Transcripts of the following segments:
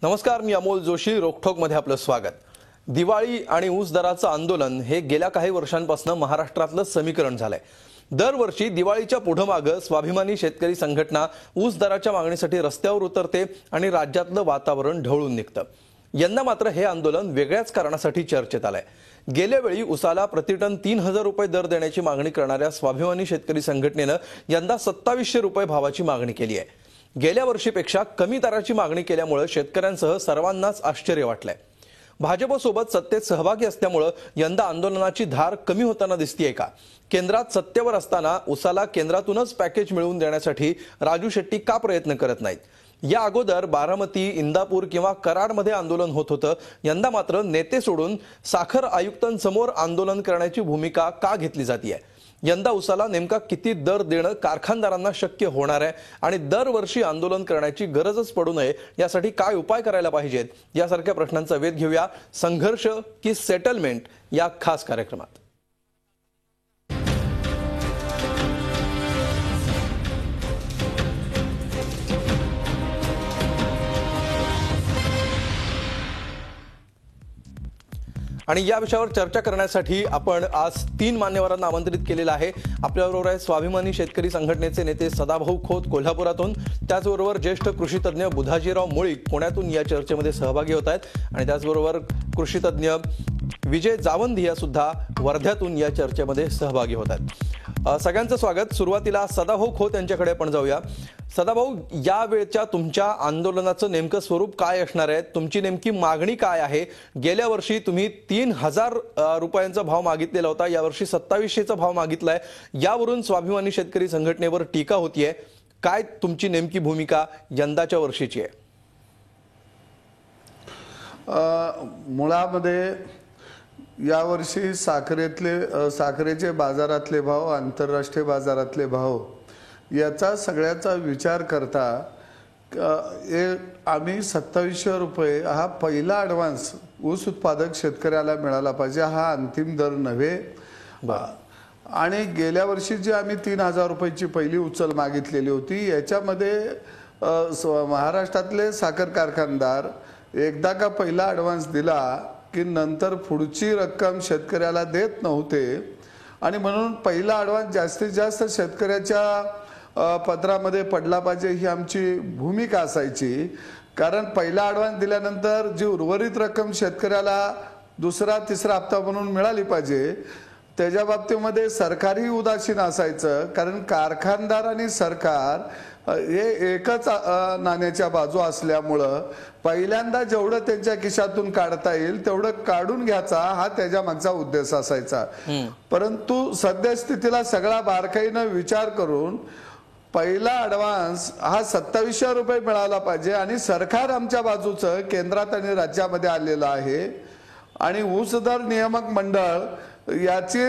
नमस्कार, मी अमोल जोशी. रोखोकमध्ये आपलं स्वागत. दिवाळी आणि ऊस दराचं आंदोलन हे गेल्या काही वर्षांपासून महाराष्ट्रातलं समीकरण झालंय. दरवर्षी दिवाळीच्या पुढमागं स्वाभिमानी शेतकरी संघटना ऊस दराच्या मागणीसाठी रस्त्यावर उतरते आणि राज्यातलं वातावरण ढवळून निघतं. यंदा मात्र हे आंदोलन वेगळ्याच कारणासाठी चर्चेत आलंय. गेल्या वेळी ऊसाला प्रतिटन 3000 रुपये दर देण्याची मागणी करणाऱ्या स्वाभिमानी शेतकरी संघटनेनं यंदा 2700 रुपये भावाची मागणी केली आहे. गेल्या वर्षीपेक्षा कमी दराची मागणी केल्यामुळे शेतकऱ्यांसह सर्वांनाच आश्चर्य वाटलंय. भाजपसोबत सत्तेत सहभागी असल्यामुळे यंदा आंदोलनाची धार कमी होताना दिसतेय का? केंद्रात सत्तेवर असताना ऊसाला केंद्रातूनच पॅकेज मिळवून देण्यासाठी राजू शेट्टी का प्रयत्न करत नाहीत? या अगोदर बारामती, इंदापूर किंवा कराडमध्ये आंदोलन होत होतं. यंदा मात्र नेते सोडून साखर आयुक्तांसमोर आंदोलन करण्याची भूमिका का घेतली जाते? यंदा ऊसाला नेमका किती दर देणं कारखानदारांना शक्य होणार आहे आणि दरवर्षी आंदोलन करण्याची गरजच पडू नये यासाठी काय उपाय करायला पाहिजेत, यासारख्या प्रश्नांचा वेध घेऊया संघर्ष की सेटलमेंट या खास कार्यक्रमात. आणि या विषयावर चर्चा करण्यासाठी आपण आज 3 मान्यवरांना आमंत्रित केलेलं आहे. आपल्याबरोबर आहे स्वाभिमानी शेतकरी संघटनेचे नेते सदाभाऊ खोत कोल्हापुरातून, त्याचबरोबर ज्येष्ठ कृषीतज्ञ बुधाजीराव मुळीक पुण्यातून या चर्चेमध्ये सहभागी होत आहेत आणि त्याचबरोबर कृषीतज्ञ विजय जावंधिया सुद्धा वर्ध्यातून या चर्चेमध्ये सहभागी होत आहेत. सगळ्यांचं स्वागत. सुरुवातीला सदाभाऊ खोत यांच्याकडे आपण जाऊया. सदाभाऊ, या वेळच्या तुमच्या आंदोलनाचं नेमकं स्वरूप काय असणार आहे? तुमची नेमकी मागणी काय आहे? गेल्या वर्षी तुम्ही 3000 रुपयांचा भाव मागितलेला होता, यावर्षी 2700चा भाव मागितलाय. यावरून स्वाभिमानी शेतकरी संघटनेवर टीका होतीये. काय तुमची नेमकी भूमिका यंदाच्या वर्षीची आहे? मुळामध्ये यावर्षी साखरेचे बाजारातले भाव, आंतरराष्ट्रीय बाजारातले भाव याचा सगळ्याचा विचार करता आम्ही 2700 रुपये हा पहिला ॲडव्हान्स ऊस उत्पादक शेतकऱ्याला मिळाला पाहिजे, हा अंतिम दर नव्हे. आणि गेल्या वर्षी जी आम्ही 3000 रुपयाची पहिली उचल मागितलेली होती, याच्यामध्ये महाराष्ट्रातले साखर कारखानदार एकदा का पहिला ॲडव्हान्स दिला की नंतर पुढची रक्कम शेतकऱ्याला देत नव्हते. आणि म्हणून पहिला ॲडव्हान्स जास्तीत जास्त शेतकऱ्याच्या पदरामध्ये पडला पाहिजे ही आमची भूमिका असायची. कारण पहिला ॲडव्हान्स दिल्यानंतर जी उर्वरित रक्कम शेतकऱ्याला दुसरा तिसरा हप्ता म्हणून मिळाली पाहिजे, त्याच्या बाबतीमध्ये सरकारही उदासीन असायचं. कारण कारखानदार आणि सरकार हे एकच नाण्याच्या बाजू असल्यामुळं पहिल्यांदा जेवढं त्यांच्या खिशातून काढता येईल तेवढं काढून घ्यायचा हा त्याच्या मागचा उद्देश असायचा. परंतु सद्यस्थितीला सगळा बारकाईनं विचार करून पहिला ॲडव्हान्स हा 2700 रुपये मिळाला पाहिजे. आणि सरकार आमच्या बाजूचं केंद्रात आणि राज्यामध्ये आलेलं आहे आणि ऊस दर नियामक मंडळ याची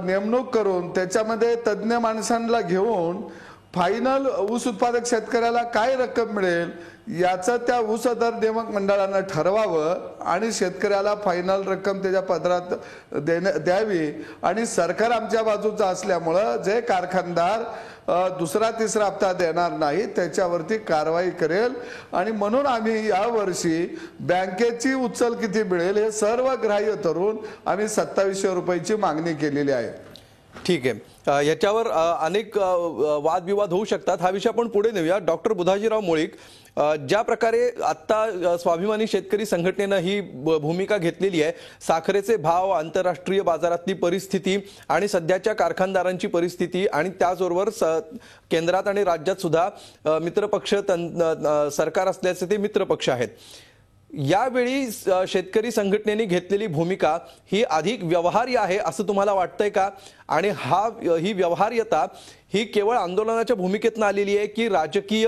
नेमणूक करून त्याच्यामध्ये तज्ज्ञ माणसांना घेऊन फायनल ऊस उत्पादक शेतकऱ्याला काय रक्कम मिळेल याचं त्या ऊस दर नियामक मंडळानं ठरवावं आणि शेतकऱ्याला फायनल रक्कम त्याच्या पदरात द्यावी. आणि सरकार आमच्या बाजूचं असल्यामुळं जे कारखानदार दुसरा तिसरा हप्ता देणार नाही त्याच्यावरती कारवाई करेल. आणि म्हणून आम्ही यावर्षी बँकेची उचल किती मिळेल हे सर्व ग्राह्य धरून आम्ही 2700 रुपयाची मागणी केलेली आहे. ठीक आहे. याच्यावर अनेक वादविवाद होऊ शकतात. हा विषय आपण पुढे नेऊया. डॉक्टर बुधाजीराव मुळीक, ज्या प्रकारे आता स्वाभिमानी शेतकरी संघटनेनं ही भूमिका घेतलेली आहे, साखरेचे भाव, आंतरराष्ट्रीय बाजारातली परिस्थिती आणि सध्याच्या कारखानदारांची परिस्थिती आणि त्याचबरोबर केंद्रात आणि राज्यात सुद्धा मित्रपक्ष सरकार असल्याचे ते मित्रपक्ष आहेत. यावेळी शेतकरी संघटनेने घेतलेली भूमिका ही अधिक व्यवहार्य आहे असं तुम्हाला वाटतंय का? आणि ही व्यवहार्यता ही केवळ आंदोलनाच्या भूमिकेतून आलेली आहे की राजकीय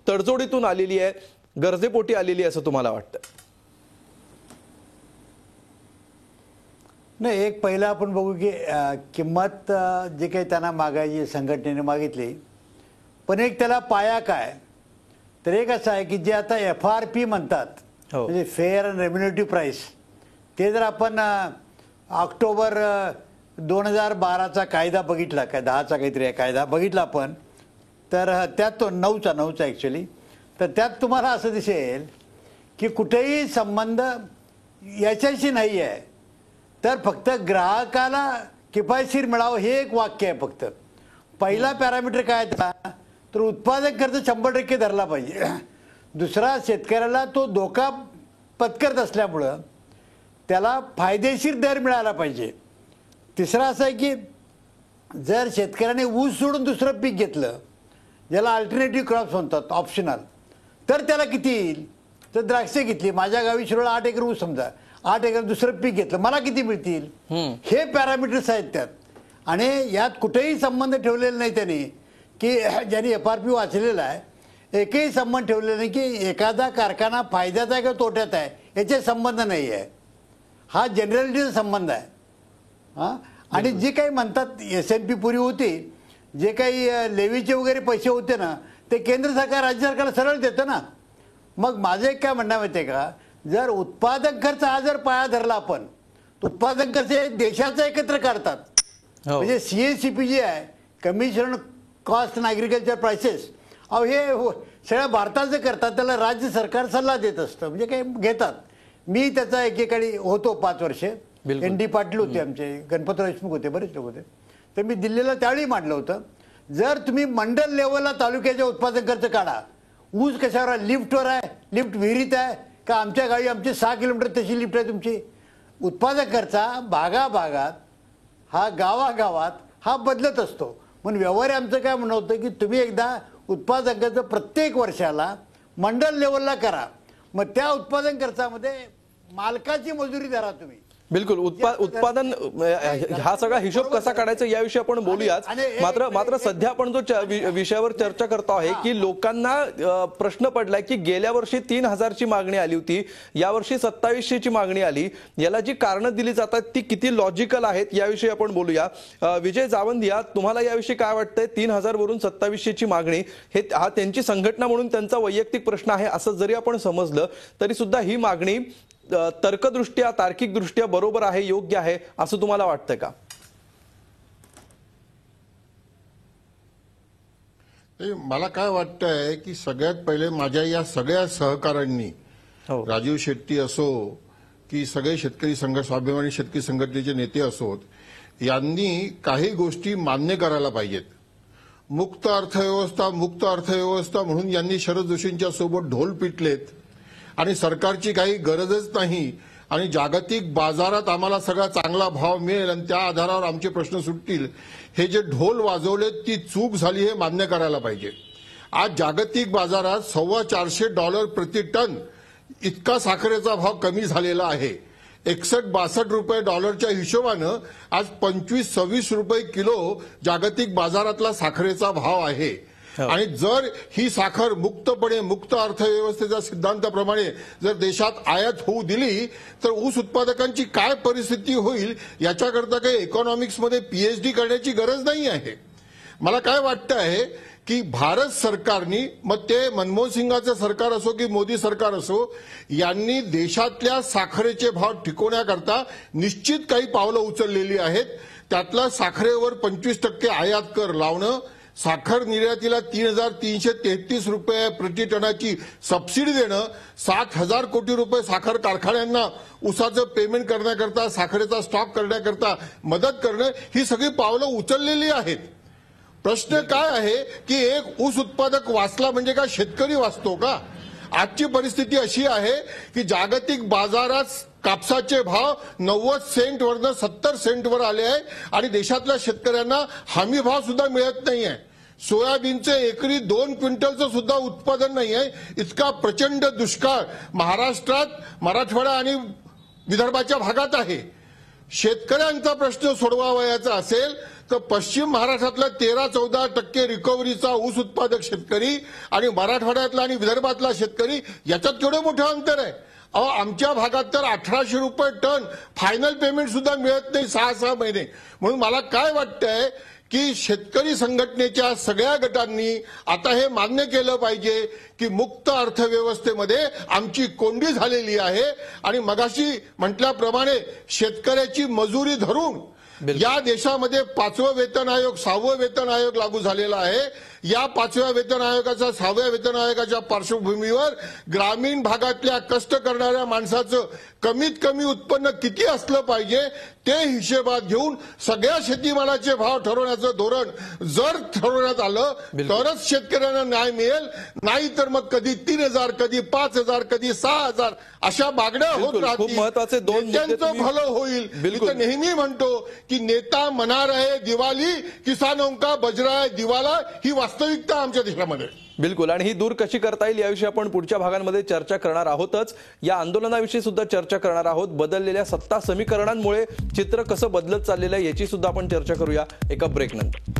तडजोडीतून आलेली आहे, गरजेपोटी आलेली आहे असं तुम्हाला वाटतं? नाही, एक पहिला आपण बघू की किंमत जे काही त्यांना मागायची संघटनेने मागितली, पण एक त्याला पाया काय तर एक असं आहे की जे आता FRP म्हणतात, म्हणजे फेअर अँड रेम्युनेटिव्ह प्राईस, ते जर आपण ऑक्टोबर 2012चा कायदा बघितला, काय 10चा काहीतरी कायदा बघितला आपण, तर त्यात तो 9चा ॲक्च्युली, तर त्यात तुम्हाला असं दिसेल की कुठेही संबंध याच्याशी नाही आहे, तर फक्त ग्राहकाला किफायतशीर मिळावं हे एक वाक्य आहे फक्त. पहिला पॅरामीटर काय त्याला, तर उत्पादन खर्च 100% धरला पाहिजे. दुसरा, शेतकऱ्याला तो धोका पत्करत असल्यामुळं त्याला फायदेशीर दर मिळाला पाहिजे. तिसरा असं आहे की जर शेतकऱ्याने ऊस सोडून दुसरं पीक घेतलं, ज्याला अल्टरनेटिव्ह क्रॉप्स म्हणतात, ऑप्शनल, तर त्याला किती येईल. तर द्राक्षे घेतली, माझ्या गावी शिरोळा 8 एकर ऊस, समजा 8 एकर दुसरं पीक घेतलं, मला किती मिळतील. हे पॅरामीटर्स आहेत त्यात. आणि यात कुठेही संबंध ठेवलेला नाही त्यांनी की ज्यांनी FRP वाचलेला आहे, एकही संबंध ठेवलेला नाही की एखादा कारखाना फायद्यात आहे किंवा तोट्यात आहे, याचे संबंध नाही आहे. हा जनरलिटीचा संबंध आहे. हां, आणि जे काही म्हणतात SNP पुरी होती, जे काही लेवीचे वगैरे पैसे होते ना, ते केंद्र सरकार राज्य सरकारला सरळ देतं ना. मग माझं एक काय म्हणणं माहिती आहे का, जर उत्पादन खर्च हा जर पाया धरला आपण, उत्पादन खर्च हे देशाचा एकत्र काढतात. म्हणजे CACP जे आहे, commission cost in agriculture prices, अहो हे सगळ्या भारताचं करतात, त्याला राज्य सरकार सल्ला देत असतं, म्हणजे काही घेतात. मी त्याचा एकेकाळी होतो 5 वर्ष. ND पाटील होते आमचे, गणपतराव देशमुख होते, बरेच लोक होते. तर मी दिल्लीला त्यावेळी मांडलं होतं, जर तुम्ही मंडल लेवलला तालुक्याच्या उत्पादन खर्च काढा, ऊस कशावर आहे, लिफ्टवर आहे, लिफ्ट विहिरीत आहे का, आमच्या गावी आमची 6 किलोमीटर तशी लिफ्ट आहे तुमची. उत्पादन खर्चा भागाभागात, हा गावागावात हा बदलत असतो. म्हणून व्यवहारी आमचं काय म्हणणं होतं की तुम्ही एकदा उत्पादन खर्च प्रत्येक वर्षाला मंडल लेवलला करा, मग त्या उत्पादन खर्चामध्ये मालकाची मजुरी धरा तुम्ही. बिलकुल. उत्पादन हा सगळा हिशोब कसा काढायचा याविषयी आपण बोलूयाच. मात्र सध्या आपण जो विषयावर चर्चा करतो आहे की लोकांना प्रश्न पडलाय की गेल्या वर्षी 3000ची मागणी आली होती, यावर्षी 2700ची मागणी आली. याला जी कारणं दिली जातात ती किती लॉजिकल आहेत याविषयी आपण बोलूया. विजय जावंदिया, तुम्हाला याविषयी काय वाटतंय? 3000 वरून 2700ची मागणी, हा त्यांची संघटना म्हणून त्यांचा वैयक्तिक प्रश्न आहे असं जरी आपण समजलं तरी सुद्धा ही मागणी तर्कदृष्ट्या, तार्किकदृष्ट्या बरोबर आहे, योग्य आहे असं तुम्हाला वाटतंय का? मला काय वाटतंय की सगळ्यात पहिले माझ्या या सगळ्या सहकाऱ्यांनी, राजीव शेट्टी असो की सगळे शेतकरी स्वाभिमानी शेतकरी संघटनेचे नेते असोत, यांनी काही गोष्टी मान्य करायला पाहिजेत. मुक्त अर्थव्यवस्था म्हणून यांनी शरद जोशींच्या सोबत ढोल पिटलेत आणि सरकारची काही गरजच नाही आणि जागतिक बाजारात आम्हाला सगळा चांगला भाव मिळेल आणि त्या आधारावर आमचे प्रश्न सुटतील, हे जे ढोल वाजवलेत ती चूक झाली, हे मान्य करायला पाहिजे. आज जागतिक बाजारात $450 प्रति टन इतका साखरेचा भाव कमी झालेला आहे. 61-62 रुपये डॉलरच्या हिशोबानं आज 25-26 रुपये किलो जागतिक बाजारातला साखरेचा भाव आहे. आणि जर ही साखर मुक्तपणे, मुक्त अर्थव्यवस्थेच्या सिद्धांताप्रमाणे जर देशात आयात होऊ दिली तर ऊस उत्पादकांची काय परिस्थिती होईल याच्याकरता काही इकॉनॉमिक्समध्ये PhD करण्याची गरज नाही आहे. मला काय वाटतं आहे की भारत सरकारनी, मग ते मनमोहन सिंगाचं सरकार असो की मोदी सरकार असो, यांनी देशातल्या साखरेचे भाव टिकवण्याकरता निश्चित काही पावलं उचललेली आहेत. त्यातला साखरेवर 25% आयात कर लावणं, साखर निर्यातीला 3,333 रुपये प्रति टनाची सबसिडी देणं, 7,000 कोटी रुपये साखर कारखान्यांना ऊसाचं पेमेंट करण्याकरता, साखरेचा स्टॉक करण्याकरता मदत करणं, ही सगळी पावलं उचललेली आहेत. प्रश्न काय आहे की एक ऊस उत्पादक वाचला म्हणजे का शेतकरी वाचतो का? आजची परिस्थिती अशी आहे की जागतिक बाजारात कापसाचे भाव 90 सेंटवरनं 70 सेंटवर आले आहे आणि देशातल्या शेतकऱ्यांना हमी भाव सुद्धा मिळत नाहीये. सोयाबीनचे एकरी 2 क्विंटलचं सुद्धा उत्पादन नाही आहे. इतका प्रचंड दुष्काळ महाराष्ट्रात, मराठवाडा आणि विदर्भाच्या भागात आहे. शेतकऱ्यांचा प्रश्न सोडवावयाचा असेल तर पश्चिम महाराष्ट्रातला 13-14% रिकव्हरीचा ऊस उत्पादक शेतकरी आणि मराठवाड्यातला आणि विदर्भातला शेतकरी, याच्यात केवढं मोठं अंतर आहे. अहो, आमच्या भागात तर 1800 रुपये टन फायनल पेमेंट सुद्धा मिळत नाही 6-6 महिने. म्हणून मला काय वाटतंय की शेतकरी संघटनेच्या सगळ्या गटांनी आता हे मान्य केलं पाहिजे की मुक्त अर्थव्यवस्थेमध्ये आमची कोंडी झालेली आहे आणि मगाशी म्हटल्याप्रमाणे शेतकऱ्याची मजुरी धरून या देशामध्ये 5वं वेतन आयोग, 6वं वेतन आयोग लागू झालेला आहे. या 5व्या वेतन आयोगाच्या 6व्या वेतन आयोगाच्या पार्श्वभूमीवर ग्रामीण भागातल्या कष्ट करणाऱ्या माणसाचं कमीत कमी उत्पन्न किती असलं पाहिजे ते हिशेबात घेऊन सगळ्या शेतीमालाचे भाव ठरवण्याचं धोरण जर ठरवण्यात आलं तरच शेतकऱ्यांना न्याय मिळेल, नाही तर मग कधी 3,000 कधी 5,000 कधी 6,000 अशा मागण्या होत बिलकुल, खूप राहतील. महत्त्वाचे दोन मुद्दे नेत्यांचं तुम्ही- भलं होईल. बिलकुल. मी तर नेहमी म्हणतो की नेता मना रहे दिवाळी, किसानों का बज रहा है दिवाला, ही वास्तविकता आमच्या देशामध्ये. बिलकुल, आणि ही दूर कशी करता येईल याविषयी आपण पुढच्या भागांमध्ये चर्चा करणार आहोतच. या आंदोलनाविषयी सुद्धा चर्चा करणार आहोत. बदललेल्या सत्ता समीकरणांमुळे चित्र कसं बदलत चाललेलं आहे याची सुद्धा आपण चर्चा करूया एका ब्रेक नंतर.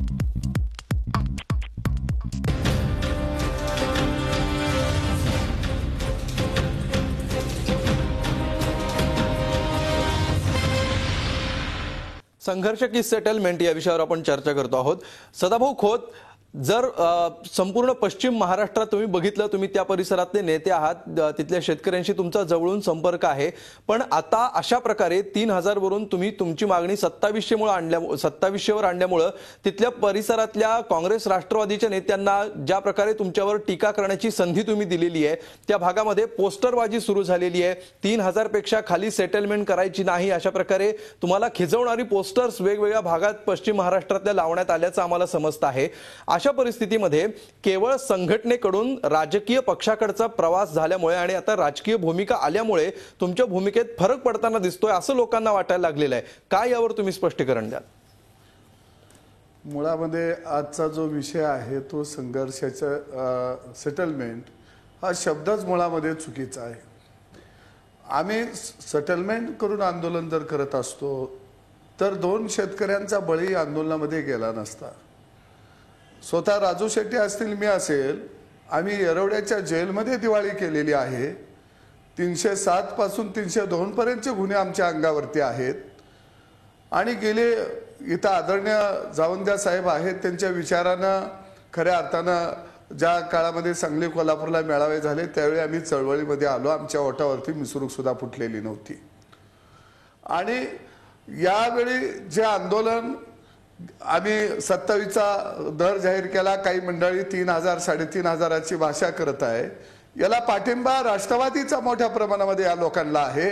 संघर्ष की सेटलमेंट या विषयावर आपण चर्चा करतो आहोत. सदाभाऊ खोत, जर संपूर्ण पश्चिम महाराष्ट्रात तुम्ही बघितलं, तुम्ही त्या परिसरातले नेते आहात, तिथल्या शेतकऱ्यांशी तुमचा जवळून संपर्क आहे, पण आता अशा प्रकारे 3,000 वरून तुम्ही तुमची मागणी 2700वर आणल्यामुळं तिथल्या परिसरातल्या काँग्रेस राष्ट्रवादीच्या नेत्यांना ज्या प्रकारे तुमच्यावर टीका करण्याची संधी तुम्ही दिलेली आहे, त्या भागामध्ये पोस्टरबाजी सुरू झालेली आहे. 3,000 पेक्षा खाली सेटलमेंट करायची नाही अशा प्रकारे तुम्हाला खिजवणारी पोस्टर्स वेगवेगळ्या भागात पश्चिम महाराष्ट्रातल्या लावण्यात आल्याचं आम्हाला समजतं आहे. अशा परिस्थितीमध्ये केवळ संघटनेकडून राजकीय पक्षाकडचा प्रवास झाल्यामुळे आणि आता राजकीय भूमिका आल्यामुळे तुमच्या भूमिकेत फरक पडताना दिसतोय असं लोकांना वाटायला लागलेलं आहे. काय यावर तुम्ही स्पष्टीकरण द्याल? मुळामध्ये आजचा जो विषय आहे तो संघर्षाचा सेटलमेंट हा शब्दच मुळामध्ये चुकीचा आहे. आम्ही सेटलमेंट करून आंदोलन जर करत असतो तर 2 शेतकऱ्यांचा बळी आंदोलनामध्ये गेला नसता. स्वतः राजू शेट्टी असतील, मी असेल, आम्ही येरवड्याच्या जेलमध्ये दिवाळी केलेली आहे. 307 पासून 302 पर्यंतचे गुन्हे आमच्या अंगावरती आहेत. आणि गेले इथं आदरणीय जावंद्या साहेब आहेत, त्यांच्या विचारानं खऱ्या अर्थानं ज्या काळामध्ये सांगली कोल्हापूरला मेळावे झाले त्यावेळी आम्ही चळवळीमध्ये आलो. आमच्या ओठावरती मिसरूक सुद्धा फुटलेली नव्हती. आणि यावेळी जे आंदोलन आम्ही 27चा दर जाहीर केला, काही मंडळी 3,000 3,500ची भाषा करत आहे, याला पाठिंबा राष्ट्रवादीचा मोठ्या प्रमाणामध्ये या लोकांना आहे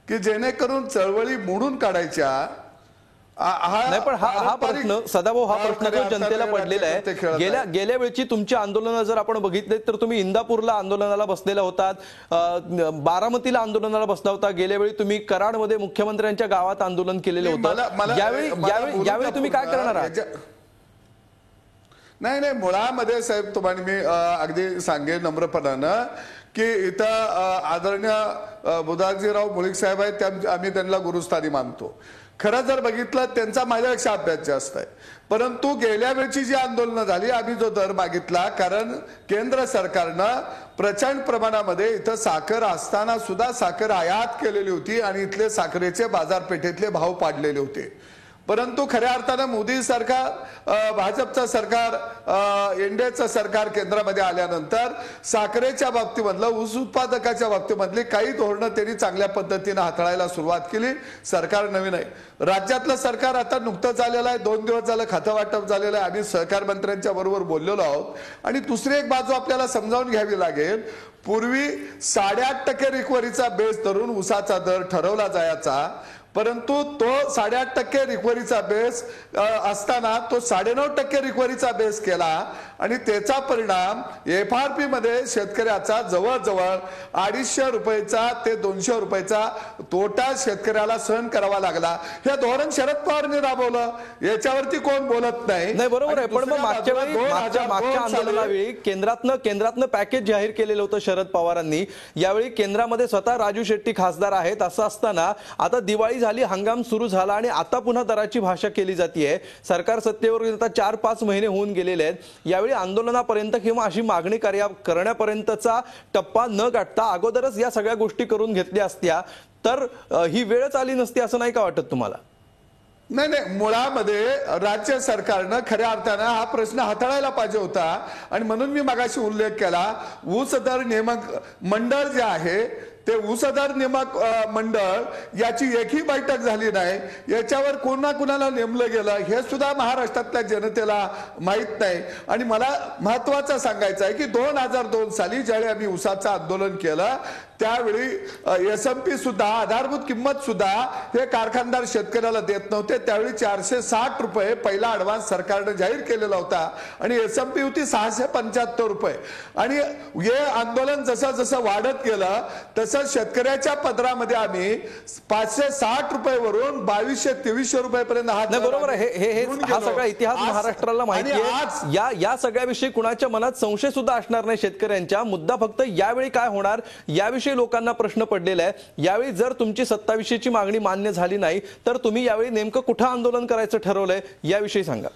की जेणेकरून चळवळी मोडून काढायच्या. नाही, पण हा प्रश्न सदाभाऊ, हा प्रश्न जो जनतेला पडलेला आहे. गेल्या वेळची तुमची आंदोलनं जर आपण बघितले तर तुम्ही इंदापूरला आंदोलनाला बसलेला होतात, बारामतीला आंदोलनाला बसला होता, गेल्या वेळी तुम्ही कराडमध्ये मुख्यमंत्र्यांच्या गावात आंदोलन केलेलं होतं. यावेळी तुम्ही काय करणार आहात? नाही, मुळामध्ये साहेब तुम्हाला मी अगदी सांगेन नम्रपणानं की इथं आदरणीय बुधाजीराव मुळीक साहेब आहेत, आम्ही त्यांना गुरुस्थानी मानतो. खरं जर बघितलं त्यांचा माझ्यापेक्षा अभ्यास जास्त आहे. परंतु गेल्या वेळची जी आंदोलनं झाली, आम्ही जो दर मागितला, कारण केंद्र सरकारनं प्रचंड प्रमाणामध्ये इथं साखर असताना सुद्धा साखर आयात केलेली होती आणि इथले साखरेचे बाजारपेठेतले भाव पाडलेले होते. परंतु खऱ्या अर्थानं मोदी सरकार, भाजपचं सरकार, एनडीएचं सरकार केंद्रामध्ये आल्यानंतर साखरेच्या बाबतीमधलं, ऊस उत्पादकाच्या बाबतीमधली काही धोरणं त्यांनी चांगल्या पद्धतीने हाताळायला सुरुवात केली. सरकार नवीन आहे, राज्यातलं सरकार आता नुकतंच आलेलं आहे, 2 दिवस झालं खातं वाटप झालेलं आहे. आम्ही सहकार मंत्र्यांच्या बरोबर बोललेलो आहोत. आणि दुसरी एक बाजू आपल्याला समजावून घ्यावी लागेल. पूर्वी 8.5% रिकव्हरीचा बेस धरून ऊसाचा दर ठरवला जायचा, परंतु तो 8.5% रिकव्हरीचा बेस असताना तो 9.5% रिकव्हरीचा बेस केला आणि त्याचा परिणाम FRP मध्ये शेतकऱ्याचा जवळजवळ 250 रुपयाचा ते 200 रुपयाचा तोटा शेतकऱ्याला सहन करावा लागला. हे धोरण शरद पवारांनी राबवलं, याच्यावरती कोण बोलत नाही. बरोबर आहे. पण मग मागच्या आंदोलनावेळी केंद्रातनं पॅकेज जाहीर केलेलं होतं शरद पवारांनी. यावेळी केंद्रामध्ये स्वतः राजू शेट्टी खासदार आहेत. असं असताना आता दिवाळी झाली, हंगाम सुरू झाला आणि आता पुन्हा दराची भाषा केली जाते. सरकार सत्तेवर आता 4-5 महिने होऊन गेलेले आहेत. यावेळी आंदोलनापर्यंत किंवा अशी मागणी करण्यापर्यंतचा टप्पा न गाठता अगोदरच या सगळ्या गोष्टी करून घेतल्या असत्या तर ही वेळच आली नसती असं नाही का वाटत तुम्हाला? नाही, मुळामध्ये राज्य सरकारनं खऱ्या अर्थानं हा प्रश्न हाताळायला पाहिजे होता. आणि म्हणून मी मगाशी उल्लेख केला, ऊस दर नियामक मंडळ जे आहे ते ऊसदर नियामक मंडळ याची एकही बैठक झाली नाही, याच्यावर कुणाला नेमलं गेलं हे सुद्धा महाराष्ट्रातल्या जनतेला माहित नाही. आणि मला महत्वाचं सांगायचं आहे की 2002 साली ज्यावेळी आम्ही ऊसाचं आंदोलन केलं त्यावेळी एसएमपी सुद्धा, आधारभूत किंमत सुद्धा हे कारखानदार शेतकऱ्याला देत नव्हते. त्यावेळी 460 रुपये पहिला ऍडव्हान्स सरकारने जाहीर केलेला होता आणि एसएमपी होती 675 रुपये. आणि हे आंदोलन जसं जसं वाढत गेलं तसं शेतकऱ्याच्या पदरामध्ये आम्ही 560 रुपयेवरून 2200-2300 रुपयेपर्यंत बरोबर आहे. हे हा सगळा इतिहास महाराष्ट्राला माहिती आहे. या सगळ्याविषयी कुणाच्या मनात संशय सुद्धा असणार नाही शेतकऱ्यांच्या. मुद्दा फक्त यावेळी काय होणार याविषयी लोकांना प्रश्न पडलेला आहे. यावेळी जर तुमची 2700ची मागणी मान्य झाली नाही तर तुम्ही यावेळी नेमकं कुठं आंदोलन करायचं ठरवलंय याविषयी सांगा.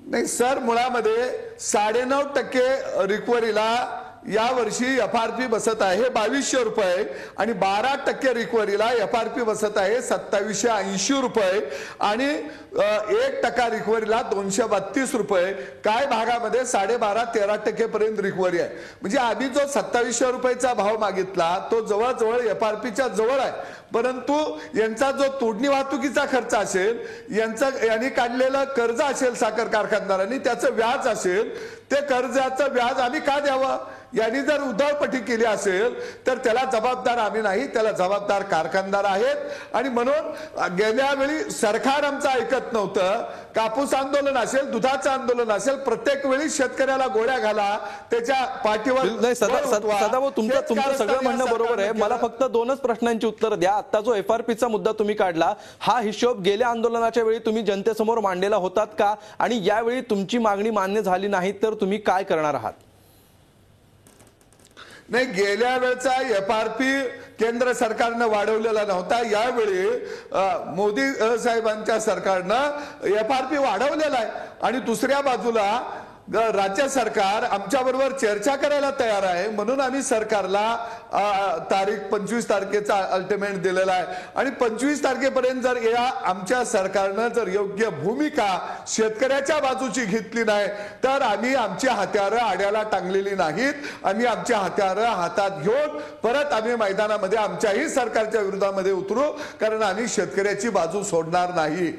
नाही सर, मुळामध्ये 9.5% रिकव्हरीला यावर्षी FRP बसत आहे 2200 रुपये आणि 12% रिकव्हरीला FRP बसत आहे 2780 रुपये आणि 1% रिकव्हरीला 232 रुपये. काय भागामध्ये 12.5-13% पर्यंत रिकव्हरी आहे. म्हणजे आम्ही जो 2700 रुपयाचा भाव मागितला तो जवळजवळ FRPच्या जवळ आहे. परंतु यांचा जो तोडणी वाहतुकीचा खर्च असेल, यांनी काढलेलं कर्ज असेल साखर कारखानदारांनी, त्याचं व्याज असेल, ते कर्जाचं व्याज आम्ही का द्यावं? यांनी जर उधळपट्टी केली असेल तर त्याला जबाबदार आम्ही नाही, त्याला जबाबदार कारखानदार आहेत. आणि म्हणून गेल्या वेळी सरकार आमचं ऐकत नव्हतं. कापूस आंदोलन असेल, दुधाचं आंदोलन असेल, प्रत्येक वेळी शेतकऱ्याला गोळ्या घाला, त्याच्या पाठीवर सदाभाऊ तुमचं सगळं म्हणणं बरोबर आहे. मला फक्त 2च प्रश्नांची उत्तर द्या. आता जो FRPचा मुद्दा तुम्ही काढला हा हिशोब गेल्या आंदोलनाच्या वेळी तुम्ही जनतेसमोर मांडलेला होतात का? आणि यावेळी तुमची मागणी मान्य झाली नाही तर तुम्ही काय करणार आहात? नाही, गेल्या वेळचा FRP केंद्र सरकारनं वाढवलेला नव्हता. यावेळी मोदी साहेबांच्या सरकारनं FRP वाढवलेला आहे. आणि दुसऱ्या बाजूला राज्य सरकार आमच्या बरोबर चर्चा करायला तयार आहे. म्हणून आम्ही सरकारला तारीख 25 तारखेचा अल्टिमेट दिलेला आहे. आणि 25 तारखेपर्यंत जर या आमच्या सरकारनं जर योग्य भूमिका शेतकऱ्याच्या बाजूची घेतली नाही तर आम्ही आमची हत्यारं आड्याला टांगलेली नाहीत. आम्ही आमची हत्यारं हातात घेऊन परत आम्ही मैदानामध्ये आमच्याही सरकारच्या विरोधामध्ये उतरू, कारण आम्ही शेतकऱ्याची बाजू सोडणार नाही.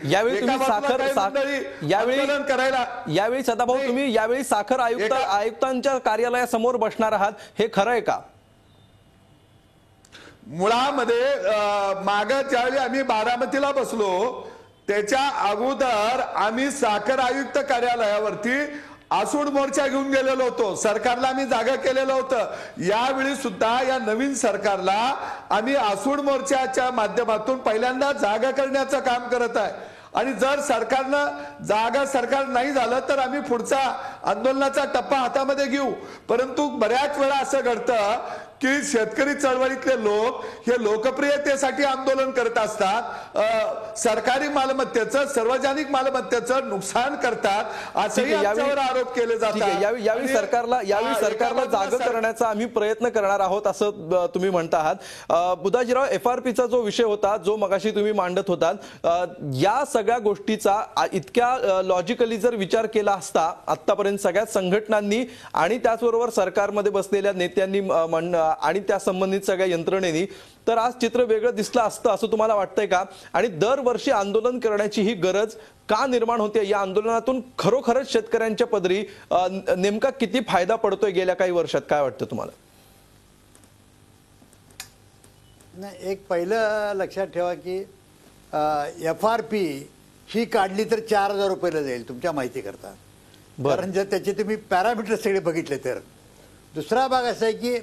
यावेळी सदाभाऊ तुम्ही यावेळी साखर आयुक्तांच्या कार्यालयासमोर बसणार आहात, हे खरं आहे का? मुळामध्ये मागे ज्यावेळी आम्ही बारामतीला बसलो त्याच्या अगोदर आम्ही साखर आयुक्त कार्यालयावरती आसूड मोर्चा घेऊन गेलेलो होतो. सरकारला आम्ही जागा केलेलं होतं. यावेळी सुद्धा या नवीन सरकारला आम्ही आसूड मोर्चाच्या माध्यमातून पहिल्यांदा जागा करण्याचं काम करत आहे. आणि जर सरकारनं सरकार नाही झालं तर आम्ही पुढचा आंदोलनाचा टप्पा हातामध्ये घेऊ. परंतु बऱ्याच वेळा असं घडतं की शेतकरी चळवळीतले लोक हे लोकप्रियतेसाठी आंदोलन करत असतात, सरकारी मालमत्तेचं, सार्वजनिक मालमत्तेचं नुकसान करतात असंही आमच्यावर आरोप केले जातात. यावेळी सरकारला जागा करण्याचा आम्ही प्रयत्न करणार आहोत असं तुम्ही म्हणता आहात. बुधाजीराव, FRPचा जो विषय होता जो मगाशी तुम्ही मांडत होतात, या सगळ्या गोष्टीचा इतक्या लॉजिकली जर विचार केला असता आतापर्यंत सगळ्या संघटनांनी आणि त्याचबरोबर सरकारमध्ये बसलेल्या नेत्यांनी आणि त्या संबंधित सगळ्या यंत्रणेनी, तर आज चित्र वेगळं दिसलं असतं असं तुम्हाला वाटतंय का? आणि दरवर्षी आंदोलन करण्याची ही गरज का निर्माण होते? या आंदोलनातून खरोखरच शेतकऱ्यांच्या पदरी नेमका किती फायदा पडतोय गेल्या काही वर्षात, काय वाटतं तुम्हाला? नाही, एक पहिलं लक्षात ठेवा की FRP ही काढली तर 4000 रुपयाला जाईल तुमच्या माहिती करता, कारण जर त्याचे तुम्ही पॅरामीटर सगळे बघितले तर. दुसरा भाग असा आहे की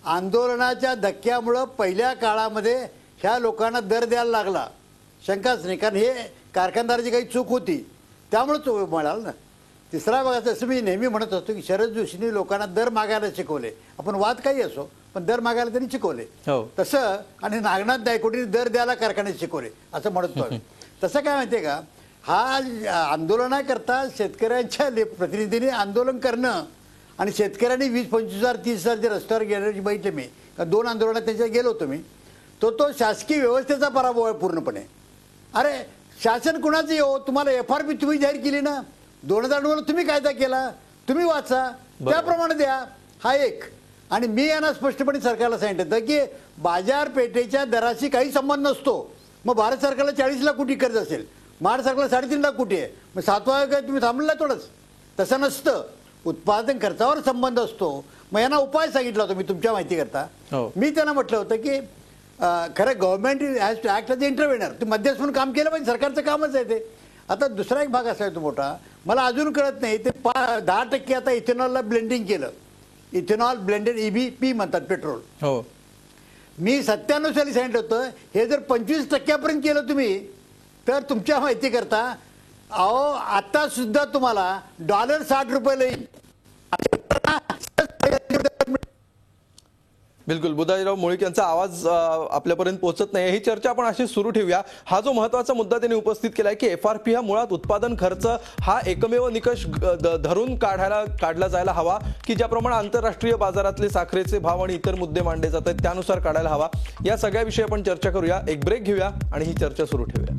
आंदोलनाच्या धक्क्यामुळं पहिल्या काळामध्ये ह्या लोकांना दर द्यायला लागला, शंकाच नाही, कारण हे कारखानदाराची काही चूक होती त्यामुळे तो म्हणाल ना. तिसरा भाग असं मी नेहमी म्हणत असतो की शरद जोशींनी लोकांना दर मागायला शिकवले. आपण वाद काही असो पण दर मागायला त्यांनी शिकवले तसं, आणि नागनाथ नायकोटीने दर द्यायला कारखान्यात शिकवले असं म्हणतो आम्ही. तसं काय माहितीये का, हा आंदोलनाकरता शेतकऱ्यांच्या प्रतिनिधींनी आंदोलन करणं आणि शेतकऱ्यांनी 20-25,000 30,000 जे रस्त्यावर गेल्याची बघितले मी, 2 आंदोलनात त्याच्यात गेलो होतो मी, तो शासकीय व्यवस्थेचा पराभव आहे पूर्णपणे. अरे शासन कुणाचं येऊ, तुम्हाला FRP तुम्ही जाहीर केली ना, 2009 तुम्ही कायदा केला, तुम्ही वाचा त्याप्रमाणे द्या. हा एक. आणि मी यांना स्पष्टपणे सरकारला सांगितलं होतं की बाजारपेठेच्या दराशी काही संबंध नसतो. मग भारत सरकारला 40 लाख कोटी कर्ज असेल, महाराष्ट्र सरकारला 3.5 लाख कोटी आहे, मग 7वा काय तुम्ही थांबलेला थोडंच? तसं नसतं. उत्पादन खर्चावर संबंध असतो. मग यांना उपाय सांगितला होता मी तुमच्या माहिती करता. मी त्यांना म्हटलं होतं की खरं government has to act as intervener. ते मध्यस्थ म्हणून काम केलं पाहिजे, सरकारचं कामच आहे ते. आता दुसरा एक भाग असा आहे तो मोठा, मला अजून कळत नाही ते 10% आता इथेनॉलला ब्लेंडिंग केलं. इथेनॉल ब्लेंडेड EBP म्हणतात पेट्रोल. हो, मी 97 साली सांगितलं होतं हे जर 25% केलं तुम्ही तर तुमच्या माहिती करता अहो आता सुद्धा तुम्हाला $60 येईल. बिलकुल. बुधाजीराव मुळीक यांचा आवाज आपल्यापर्यंत पोहोचत नाही. ही चर्चा आपण अशी सुरू ठेवूया. हा जो महत्त्वाचा मुद्दा त्यांनी उपस्थित केलाय की FRP हा मुळात उत्पादन खर्च हा एकमेव निकष धरून काढला जायला हवा की ज्याप्रमाणे आंतरराष्ट्रीय बाजारातले साखरेचे भाव आणि इतर मुद्दे मांडले जात आहेत त्यानुसार काढायला हवा. या सगळ्याविषयी आपण चर्चा करूया. एक ब्रेक घेऊया आणि ही चर्चा सुरू ठेवूया.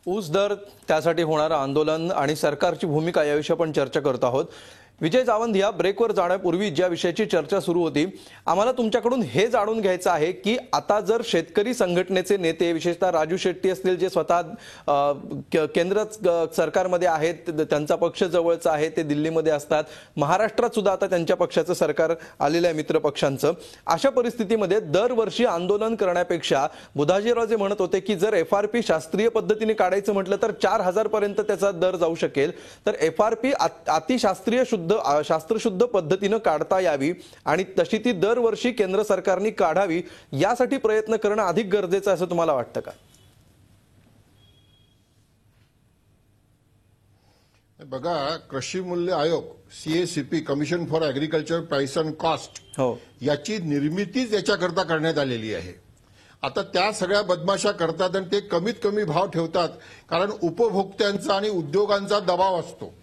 ऊस दर, त्यासाठी होणारं आंदोलन आणि सरकारची भूमिका याविषयी आपण चर्चा करत आहोत. विजय जावंद, या ब्रेकवर जाण्यापूर्वी ज्या विषयाची चर्चा सुरू होती, आम्हाला तुमच्याकडून हे जाणून घ्यायचं आहे की आता जर शेतकरी संघटनेचे नेते, विशेषतः राजू शेट्टी असतील जे स्वतः केंद्र सरकारमध्ये आहेत, त्यांचा पक्ष जवळचा आहे, ते दिल्लीमध्ये असतात, महाराष्ट्रात सुद्धा आता त्यांच्या पक्षाचं सरकार आलेलं आहे मित्र पक्षांचं, अशा परिस्थितीमध्ये दरवर्षी आंदोलन करण्यापेक्षा बुधाजीराव जे म्हणत होते की जर FRP शास्त्रीय पद्धतीने काढायचं म्हटलं तर 4,000 पर्यंत त्याचा दर जाऊ शकेल, तर FRP अतिशास्त्रीय शास्त्रशुद्ध पद्धतीनं काढता यावी आणि तशी ती दरवर्षी केंद्र सरकारने काढावी, यासाठी प्रयत्न करणं अधिक गरजेचं असं तुम्हाला वाटतं का? बघा, कृषी मूल्य आयोग CACP, commission for agriculture price and cost, याची निर्मितीच याच्याकरता करण्यात आलेली आहे. आता त्या सगळ्या बदमाशा करतात आणि ते कमीत कमी भाव ठेवतात कारण उपभोक्त्यांचा आणि उद्योगांचा दबाव असतो.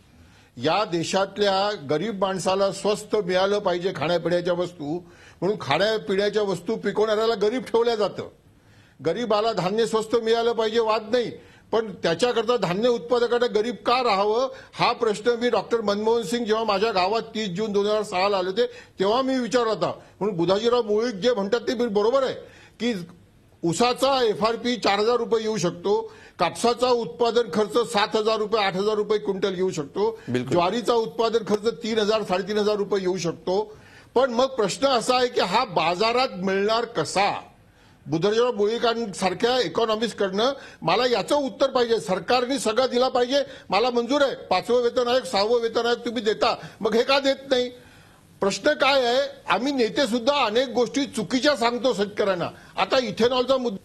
या देशातल्या गरीब माणसाला स्वस्त मिळालं पाहिजे खाण्यापिण्याच्या वस्तू, म्हणून खाण्यापिण्याच्या वस्तू पिकवणाऱ्याला गरीब ठेवल्या जातं. गरीबाला धान्य स्वस्त मिळालं पाहिजे, वाद नाही, पण त्याच्याकरता धान्य उत्पादकांना गरीब का राहावं हा प्रश्न मी डॉक्टर मनमोहन सिंग जेव्हा माझ्या गावात 30 जून 2006 आले होते तेव्हा मी विचारला होता. म्हणून बुधाजीराव मुळीक जे म्हणतात ते बरोबर आहे की ऊसाचा FRP 4,000 रुपये येऊ शकतो, कापसाचा उत्पादन खर्च 7,000 रुपये 8,000 रुपये क्विंटल येऊ शकतो, ज्वारीचा उत्पादन खर्च 3,000 3,500 रुपये येऊ शकतो. पण मग प्रश्न असा आहे की हा बाजारात मिळणार कसा? बुधाजीराव मुळीकांसारख्या इकॉनॉमिस्टकडनं मला याचं उत्तर पाहिजे. सरकारने सगळं दिला पाहिजे, मला मंजूर आहे, 5वं वेतन आयोग 6वं वेतन आयोग तुम्ही देता, मग हे का देत नाही? प्रश्न काय आहे, आम्ही नेते सुद्धा अनेक गोष्टी चुकीच्या सांगतो शेतकऱ्यांना. आता इथेनॉलचा मुद्दा,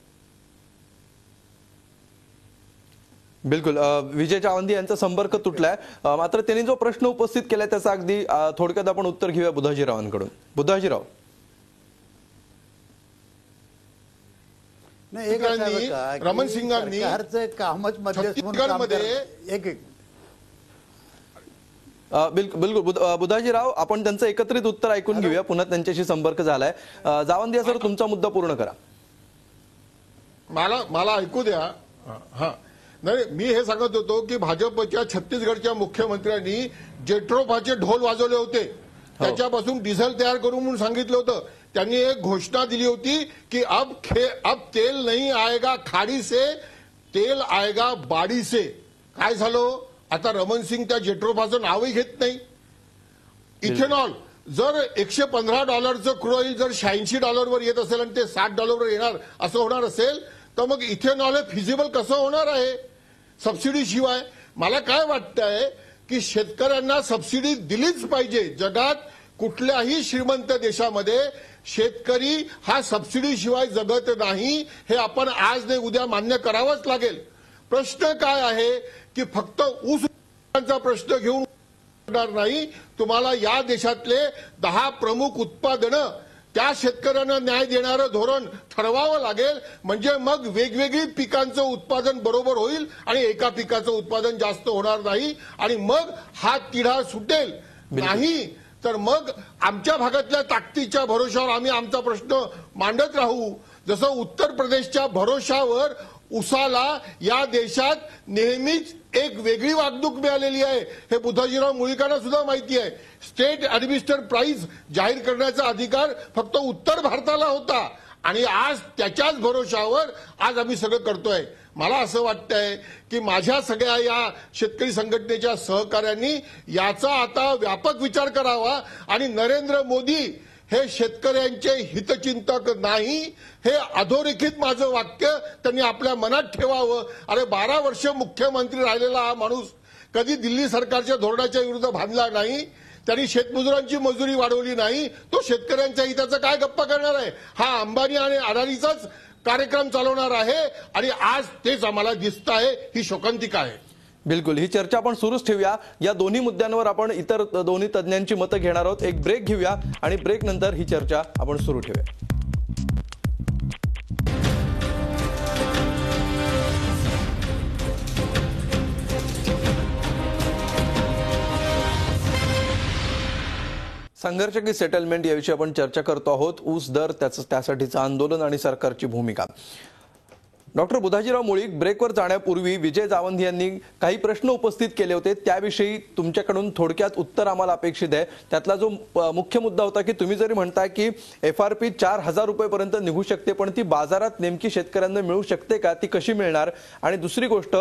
बिलकुल. विजय जावंद यांचा संपर्क तुटलाय, मात्र त्यांनी जो प्रश्न उपस्थित केलाय त्याचा अगदी थोडक्यात आपण उत्तर घेऊया बुधाजीरावांकडून. बुधाजीराव, रमण सिंगांनी कामच बिलकुल बिलकुल. बुधाजीराव, आपण त्यांचं एकत्रित उत्तर ऐकून घेऊया, पुन्हा त्यांच्याशी संपर्क झालाय. जावंद सर, तुमचा मुद्दा पूर्ण करा. मला ऐकू द्या. हा, नाही, मी हे सांगत होतो की भाजपच्या छत्तीसगडच्या मुख्यमंत्र्यांनी जेट्रोफाचे ढोल वाजवले होते, त्याच्यापासून डिझेल तयार करू म्हणून सांगितलं होतं. त्यांनी एक घोषणा दिली होती की अब तेल नहीं आएगा खाड़ी से, तेल आएगा बाड़ी से. काय झालं? आता रमण सिंग त्या जेट्रोफाचं नावही घेत नाही. इथेनॉल जर $115 क्रूड ऑइल जर $86 येत असेल आणि ते $60 येणार असं होणार असेल तर मग इथेनॉल हे फिजिबल कसं होणार आहे सबसिडी शिवाय? मला काय वाटतंय की शेतकऱ्यांना सबसिडी दिलीच पाहिजे. जगात कुठल्याही श्रीमंत देशामध्ये शेतकरी हा सबसिडी शिवाय जगत नाही, हे आपण आज नाही उद्या मान्य करावंच लागेल. प्रश्न काय आहे की फक्त ऊस प्रश्न घेऊन नाही, तुम्हाला या देशातले 10 प्रमुख उत्पादनं त्या शेतकऱ्यांना न्याय देणारं धोरण ठरवावं लागेल. म्हणजे मग वेगवेगळी पिकांचं उत्पादन बरोबर होईल आणि एका पिकाचं उत्पादन जास्त होणार नाही आणि मग हा तिढा सुटेल. नाही तर मग आमच्या भागातल्या ताकदीच्या भरोशावर आम्ही आमचा प्रश्न मांडत राहू. जसं उत्तर प्रदेशच्या भरोशावर उसाला या देशात नेहमीच एक वेगळी वागणूक मिळालेली आहे हे बुधाजीराव मुळीकांना सुद्धा माहिती आहे. स्टेट ॲडमिनिस्ट्रेटेड प्राइस जाहीर करण्याचा अधिकार फक्त उत्तर भारताला होता आणि आज त्याच्याच भरोशावर आज आम्ही सगळं करतोय. मला असं वाटतंय की माझ्या सगळ्या या शेतकरी संघटनेच्या सहकाऱ्यांनी याचा आता व्यापक विचार करावा आणि नरेंद्र मोदी हे शेतकऱ्यांचे हितचिंतक नाही हे अधोरेखित माझं वाक्य त्यांनी आपल्या मनात ठेवावं. अरे 12 वर्ष मुख्यमंत्री राहिलेला हा माणूस कधी दिल्ली सरकारच्या धोरणाच्या विरुद्ध भांडला नाही, त्यांनी शेतमजुरांची मजुरी वाढवली नाही, तो शेतकऱ्यांच्या हिताचा काय गप्पा करणार आहे? हा अंबानी आणि अडाणीचाच कार्यक्रम चालवणार आहे आणि आज तेच आम्हाला दिसत आहे. ही शोकांतिका आहे. बिलकुल, ही चर्चा आपण सुरूच ठेवूया. या दोन्ही मुद्द्यांवर आपण इतर दोन्ही तज्ज्ञांची मतं घेणार आहोत. एक ब्रेक घेऊया आणि ब्रेक नंतर ही चर्चा आपण सुरू ठेवूया. संघर्ष की सेटलमेंट याविषयी आपण चर्चा करतो आहोत. ऊस दर, त्यासाठीचं आंदोलन आणि सरकारची भूमिका. डॉक्टर बुधाजीराव मुळीक, ब्रेकवर जाण्यापूर्वी विजय जावंदे यांनी काही प्रश्न उपस्थित केले होते, त्याविषयी तुमच्याकडून थोडक्यात उत्तर आम्हाला अपेक्षित आहे. त्यातला जो मुख्य मुद्दा होता की तुम्ही जरी म्हणताय की FRP 4,000 रुपयेपर्यंत निघू शकते, पण ती बाजारात नेमकी शेतकऱ्यांना मिळू शकते का, ती कशी मिळणार? आणि दुसरी गोष्ट,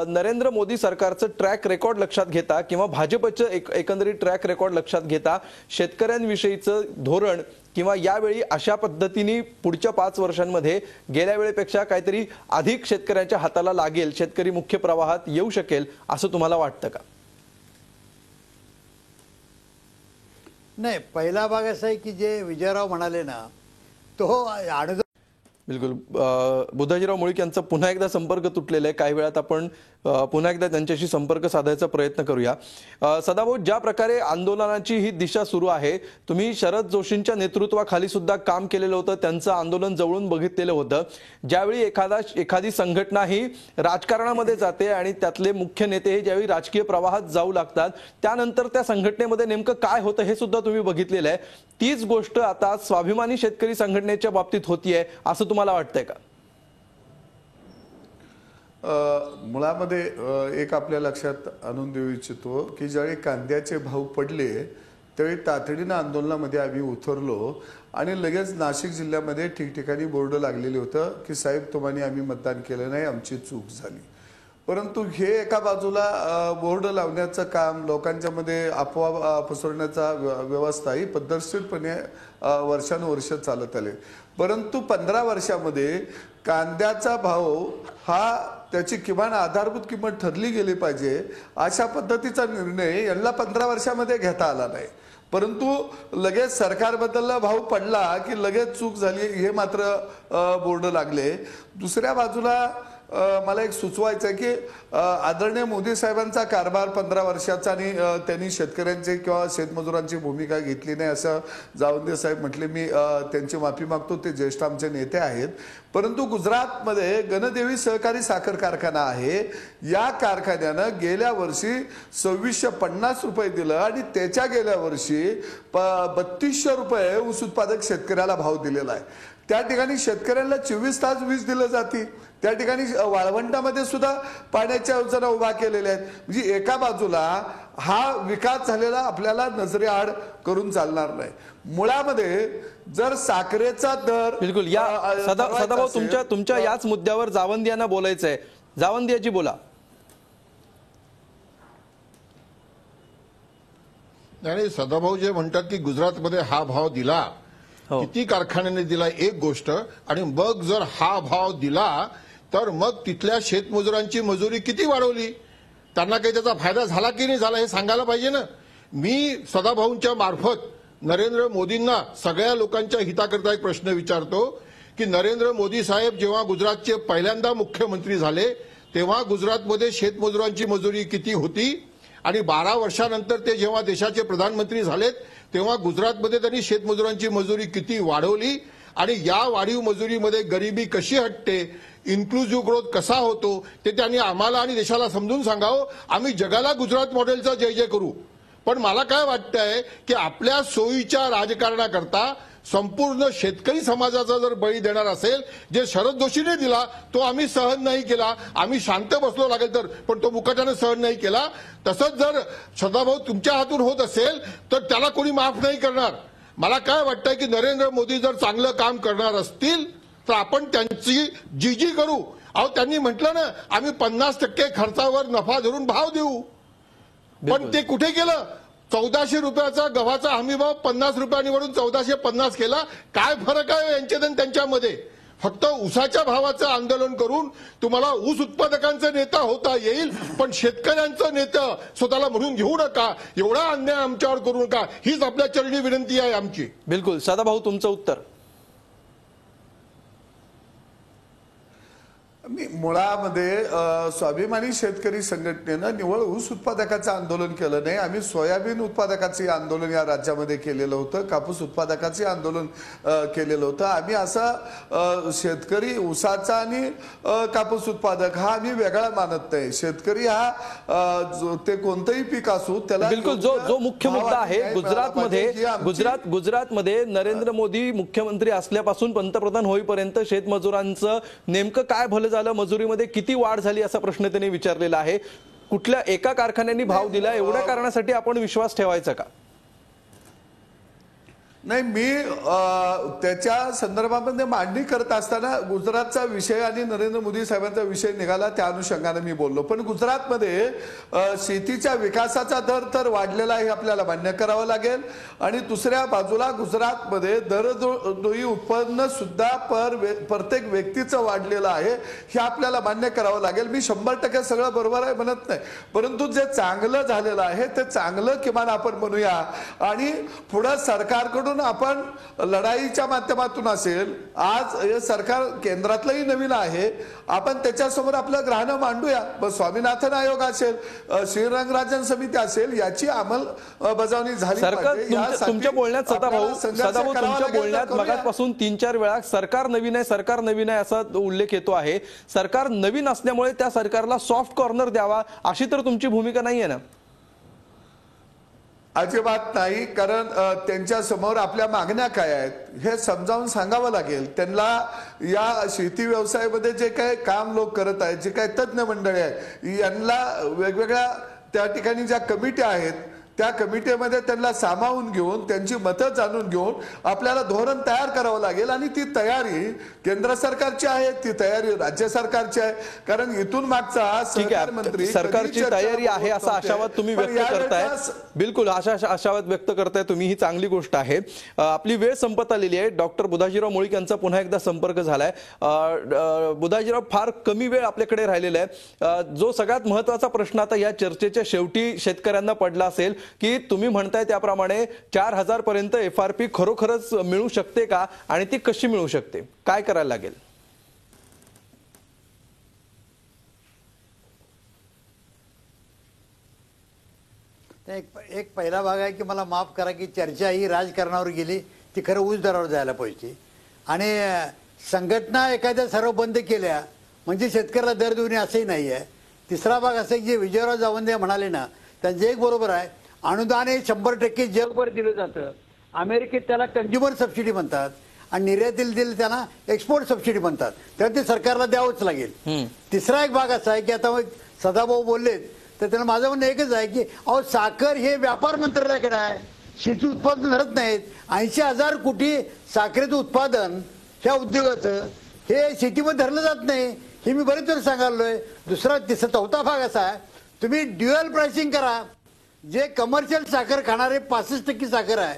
नरेंद्र मोदी सरकारचं ट्रॅक रेकॉर्ड लक्षात घेता किंवा भाजपचं एकंदरीत ट्रॅक रेकॉर्ड लक्षात घेता शेतकऱ्यांविषयीचं धोरण किंवा यावेळी अशा पद्धतीने पुढच्या 5 वर्षांमध्ये गेल्या वेळेपेक्षा काहीतरी अधिक शेतकऱ्यांच्या हाताला लागेल, शेतकरी मुख्य प्रवाहात येऊ शकेल असं तुम्हाला वाटतं का? नाही, पहिला भाग असा आहे की जे विजयराव म्हणाले ना, तो बिलकुल. बुधाजीराव मुळीक यांचा पुन्हा एकदा संपर्क तुटलेला आहे. काही वेळात आपण पुन्हा एकदा त्यांच्याशी संपर्क साधायचा प्रयत्न करूया. सदाभाऊ, ज्या प्रकारे आंदोलनाची ही दिशा सुरू आहे, तुम्ही शरद जोशींच्या नेतृत्वाखाली सुद्धा काम केलेलं होतं, त्यांचं आंदोलन जवळून बघितलेलं होतं. ज्यावेळी एखादी संघटना ही राजकारणामध्ये जाते आणि त्यातले मुख्य नेते हे ज्यावेळी राजकीय प्रवाहात जाऊ लागतात, त्यानंतर त्या संघटनेमध्ये नेमकं काय होतं हे सुद्धा तुम्ही बघितलेलं आहे. तीच गोष्ट आता स्वाभिमानी शेतकरी संघटनेच्या बाबतीत होतीये असं तुम्हाला वाटतंय का? मुळामध्ये एक आपल्या लक्षात आणून देऊ इच्छितो की ज्यावेळी कांद्याचे भाव पडले त्यावेळी तातडीनं आंदोलनामध्ये आम्ही उतरलो आणि लगेच नाशिक जिल्ह्यामध्ये ठिकठिकाणी बोर्ड लागलेले होतं की साहेब तुम्हाला आम्ही मतदान केलं नाही, आमची चूक झाली. परंतु हे एका बाजूला बोर्ड लावण्याचं काम, लोकांच्या मध्ये अफवा पसरवण्याचा व्यवस्था ही पद्धतशीरपणे वर्षानुवर्ष चालत आले. परंतु 15 वर्षामध्ये कांद्याचा भाव हा त्याची किमान आधारभूत किंमत ठरली गेली पाहिजे अशा पद्धतीचा निर्णय यांना 15 वर्षामध्ये घेता आला नाही. परंतु लगेच सरकार बदलला, भाव पडला की लगेच चूक झाली हे मात्र बोर्ड लागले. दुसऱ्या बाजूला मला एक सुचवायचं आहे की आदरणीय मोदी साहेबांचा कारभार 15 वर्षाचा आणि त्यांनी शेतकऱ्यांचे किंवा शेतमजुरांची भूमिका घेतली नाही असं जावंदे साहेब म्हटले. मी त्यांची माफी मागतो, ते ज्येष्ठ आमचे नेते आहेत. परंतु गुजरातमध्ये गणदेवी सहकारी साखर कारखाना आहे, या कारखान्यानं गेल्या वर्षी 2650 रुपये दिलं आणि त्याच्या गेल्या वर्षी 3200 रुपये ऊस उत्पादक शेतकऱ्याला भाव दिलेला आहे. त्या ठिकाणी शेतकऱ्यांना 24 तास वीज दिलं जाते. त्या ठिकाणी वाळवंटामध्ये सुद्धा पाण्याच्या योजना उभा केलेल्या आहेत. म्हणजे एका बाजूला हा विकास झालेला आपल्याला नजरेआड करून चालणार नाही. मुळामध्ये जर साखरेचा दर बिलकुल, या सदाभाऊ तुमच्या याच मुद्द्यावर जावंदे यांना बोलायचंय. जावंदेजी बोला. आणि सदाभाऊ जे म्हणतात की गुजरातमध्ये हा भाव दिला, किती कारखान्याने दिला एक गोष्ट, आणि मग जर हा भाव दिला तर मग तिथल्या शेतमजुरांची मजुरी किती वाढवली, त्यांना काही त्याचा फायदा झाला की नाही झाला हे सांगायला पाहिजे ना. मी सदाभाऊंच्या मार्फत नरेंद्र मोदींना सगळ्या लोकांच्या हिताकरता एक प्रश्न विचारतो की नरेंद्र मोदी साहेब जेव्हा गुजरातचे पहिल्यांदा मुख्यमंत्री झाले तेव्हा गुजरातमध्ये शेतमजुरांची मजुरी किती होती, आणि 12 वर्षानंतर ते जेव्हा देशाचे प्रधानमंत्री झालेत तेव्हा गुजरातमध्ये त्यांनी शेतमजुरांची मजुरी किती वाढवली, आणि या वाढीव मजुरीमध्ये गरिबी कशी हटते, इन्क्लुझिव्ह ग्रोथ कसा होतो ते त्यांनी आम्हाला आणि देशाला समजून सांगावं. आम्ही जगाला गुजरात मॉडेलचा जय जय करू. पण मला काय वाटतंय की आपल्या सोयीच्या राजकारणाकरता संपूर्ण शेतकरी समाजाचा जर बळी देणार असेल, जे शरद जोशीने दिला तो आम्ही सहन नाही केला, आम्ही शांत बसलो लागेल तर, पण तो मुकाट्याने सहन नाही केला. तसंच जर सदाभाऊ तुमच्या हातून होत असेल तर त्याला कोणी माफ नाही करणार. मला काय वाटतंय की नरेंद्र मोदी जर चांगलं काम करणार असतील तर आपण त्यांची जीजी करू. अहो, त्यांनी म्हटलं ना, आम्ही 50% खर्चावर नफा धरून भाव देऊ, पण ते कुठे केलं? 1400 रुपयाचा गव्हाचा हमीभाव 50 रुपयांवरून 1450 केला. काय फरक आहे यांच्यात आणि त्यांच्यामध्ये? फक्त ऊसाच्या भावाचं आंदोलन करून तुम्हाला ऊस उत्पादकांचा नेता होता येईल, पण शेतकऱ्यांचं नेतं स्वतःला म्हणून घेऊ नका. एवढा अन्याय आमच्यावर करू नका, हीच आपल्या चरणी विनंती आहे आमची. बिलकुल. सदाभाऊ, तुमचं उत्तर. मी मुळामध्ये स्वाभिमानी शेतकरी संघटनेनं निवळ ऊस उत्पादकाचं आंदोलन केलं नाही. आम्ही सोयाबीन उत्पादकाचे आंदोलन या राज्यामध्ये केलेलं होतं, कापूस उत्पादकाचे आंदोलन केलेलं होतं. आम्ही असा शेतकरी ऊसाचा आणि कापूस उत्पादक हा आम्ही वेगळा मानत नाही. शेतकरी हा ते कोणतंही पीक असू त्याला बिलकुल. जो मुख्य मुद्दा आहे गुजरातमध्ये नरेंद्र मोदी मुख्यमंत्री असल्यापासून पंतप्रधान होईपर्यंत शेतमजुरांचं नेमकं काय भलं झालं, मजुरीमध्ये किती वाढ झाली असा प्रश्न त्यांनी विचारलेला आहे. कुठल्या एका कारखान्याने भाव दिला एवढ्या कारणासाठी आपण विश्वास ठेवायचा का? नाही, मी त्याच्या संदर्भामध्ये मांडणी करत असताना गुजरातचा विषय आणि नरेंद्र मोदी साहेबांचा विषय निघाला, त्या अनुषंगाने मी बोललो. पण गुजरातमध्ये शेतीच्या विकासाचा दर तर वाढलेला आहे, आपल्याला मान्य करावं लागेल. आणि दुसऱ्या बाजूला गुजरातमध्ये दरडोई उत्पन्न सुद्धा प्रत्येक व्यक्तीचं वाढलेलं आहे, हे आपल्याला मान्य करावं लागेल. मी 100% सगळं बरोबर आहे म्हणत नाही, परंतु जे चांगलं झालेलं आहे ते चांगलं किमान आपण म्हणूया. आणि पुढे सरकारकडून आपण लढाईच्या माध्यमातून असेल, आज हे सरकार केंद्रातलंही नवीन आहे, आपण त्याच्यासमोर आपलं ग्रहण मांडूया. स्वामीनाथन आयोग असेल, श्रीरंगराजन समिती असेल, याची अंमलबजावणी झाली पाहिजे. तुमच्या बोलण्यात सदाभाऊ तुमच्या बोलण्यात मगापासून 3-4 वेळा सरकार नवीन आहे असा उल्लेख येतो आहे. सरकार नवीन असल्यामुळे त्या सरकारला सॉफ्ट कॉर्नर द्यावा अशी तर तुमची भूमिका नाहीये ना? अजिबात नाही. कारण त्यांच्या समोर आपल्या मागण्या काय आहेत हे समजावून सांगावं लागेल त्यांना. या शेती व्यवसायामध्ये जे काही काम लोक करत आहेत, जे काही तज्ज्ञ मंडळी आहेत, यांना वेगवेगळ्या त्या ठिकाणी ज्या कमिटी आहेत त्या कमिटीमध्ये त्यांना सामावून घेऊन त्यांची मतं जाणून घेऊन आपल्याला धोरण तयार करावं लागेल. आणि ती तयारी केंद्र सरकारची आहे, ती तयारी राज्य सरकारची आहे. कारण इथून मागचा सहकार मंत्री सरकारची तयारी आहे असा आशावाद तुम्ही व्यक्त करताय. बिलकुल आशावाद व्यक्त करताय तुम्ही, ही चांगली गोष्ट आहे. आपली वेळ संपत आलेली आहे. डॉक्टर बुधाजीराव मुळीक यांचा पुन्हा एकदा संपर्क झालाय. बुधाजीराव, फार कमी वेळ आपल्याकडे राहिलेला आहे. जो सगळ्यात महत्वाचा प्रश्न आता या चर्चेच्या शेवटी शेतकऱ्यांना पडला असेल की तुम्ही म्हणताय त्याप्रमाणे 4000 पर्यंत FRP खरोखरच मिळू शकते का, आणि ती कशी मिळू शकते, काय करायला लागेल? एक पहिला भाग आहे की मला माफ करा की चर्चा ही राजकारणावर गेली, ती खरं ऊस दरावर जायला पाहिजे. आणि संघटना एखाद्या सर्व बंद केल्या म्हणजे शेतकऱ्याला दर देऊ नये असंही नाही आहे. तिसरा भाग असं की जे विजयराव जावंदे म्हणाले ना, त्यांचं एक बरोबर आहे. अनुदान हे 100% जगभर दिलं जातं. अमेरिकेत त्याला कंझ्युमर सबसिडी म्हणतात आणि निर्यातील दिलं त्यांना एक्सपोर्ट सबसिडी म्हणतात. तर ते सरकारला द्यावंच लागेल. तिसरा एक भाग असा आहे की आता सदाभाऊ बोललेत तर त्यांना माझं म्हणणं एकच आहे की अहो, साखर हे व्यापार मंत्रालयाकडे आहे, शेती उत्पादन धरत नाहीत. 80,000 कोटी साखरेचं उत्पादन ह्या उद्योगाचं हे शेतीमध्ये धरलं जात नाही, हे मी बरेच वेळ सांगालोय. चौथा भाग असा आहे, तुम्ही ड्युअल प्राइसिंग करा. जे कमर्शियल साखर खाणारे 65% साखर आहे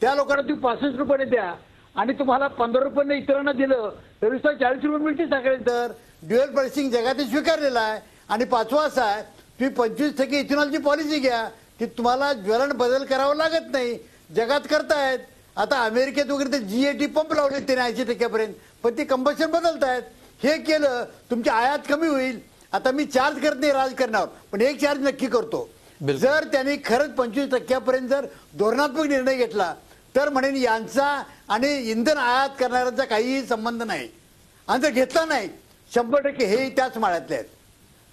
त्या लोकांना तुम्ही 65 रुपये द्या आणि तुम्हाला 15 रुपये इतरांना दिलं तरी 40 रुपये मिळते साखरेचं दर. ड्युअल प्राइसिंग जगात स्वीकारलेला आहे. आणि पाचवा असा आहे, तुम्ही 25% इथेनॉलची पॉलिसी घ्या, की तुम्हाला ज्वलन बदल करावा लागत नाही. जगात करतायत. आता अमेरिकेत वगैरे ते GAT पंप लावले त्याने 80% पण ते कंबशन बदलतायत. हे केलं तुमची आयात कमी होईल. आता मी चार्ज करत नाही राजकारणावर, पण एक चार्ज नक्की करतो. जर त्यांनी खरंच 25% जर धोरणात्मक निर्णय घेतला तर म्हणेन यांचा आणि इंधन आयात करणाऱ्यांचा काहीही संबंध नाही. आणि जर घेतला नाही 100% हे त्याच माळ्यातले आहेत.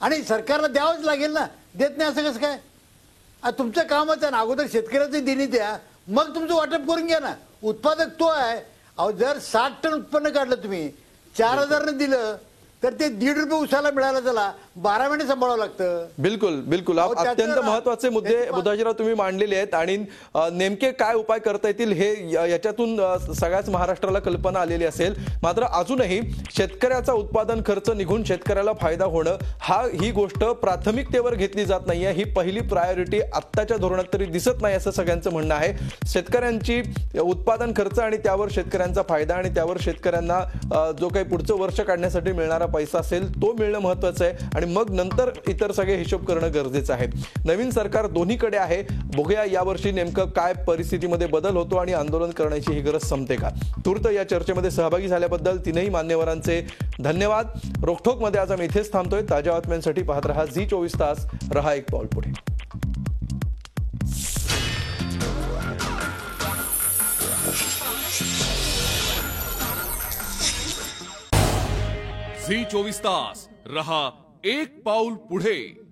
आणि सरकारला द्यावंच लागेल ना, देत नाही असं कसं काय? तुमचं कामच आहे ना, अगोदर शेतकऱ्याचं देणी द्या, मग तुमचं वाटप करून घ्या ना. उत्पादक तो आहे. अहो जर 60 टन उत्पन्न काढलं तुम्ही 4,000 ने दिलं तर ते ₹1.5 उसाला मिळालं, त्याला 12 महिने सांभाळावं लागतं. बिलकुल बिलकुल अहो, त्याचं अत्यंत ना- महत्वाचे मुद्दे त्याचं- बुधाजीराव तुम्ही मांडलेले आहेत आणि नेमके काय उपाय करता येतील हे याच्यातून सगळ्याच महाराष्ट्राला कल्पना आलेली असेल. मात्र अजूनही शेतकऱ्याचा उत्पादन खर्च निघून शेतकऱ्याला फायदा होणं ही गोष्ट प्राथमिकतेवर घेतली जात नाहीये. ही पहिली प्रायोरिटी आत्ताच्या धोरणात तरी दिसत नाही असं सगळ्यांचं म्हणणं आहे. शेतकऱ्यांची उत्पादन खर्च आणि त्यावर शेतकऱ्यांचा फायदा आणि त्यावर शेतकऱ्यांना जो काही पुढचं वर्ष काढण्यासाठी मिळणारा पैसा असेल तो मिळणं महत्वाचं आहे आणि मग नंतर इतर सगळे हिशोब करणं गरजेचं आहे. नवीन सरकार दोन्हीकडे आहे. बघूया यावर्षी नेमकं काय परिस्थितीमध्ये बदल होतो आणि आंदोलन करण्याची ही गरज संपते का. तूर्त या चर्चेमध्ये सहभागी झाल्याबद्दल तीनही मान्यवरांचे धन्यवाद. रोखोकमध्ये आज आम्ही इथेच थांबतोय. ताज्या बातम्यांसाठी पाहत रहा झी 24 तास. रहा एक पाऊल पुढे. झी 24 तास रहा एक पाऊल पुढे.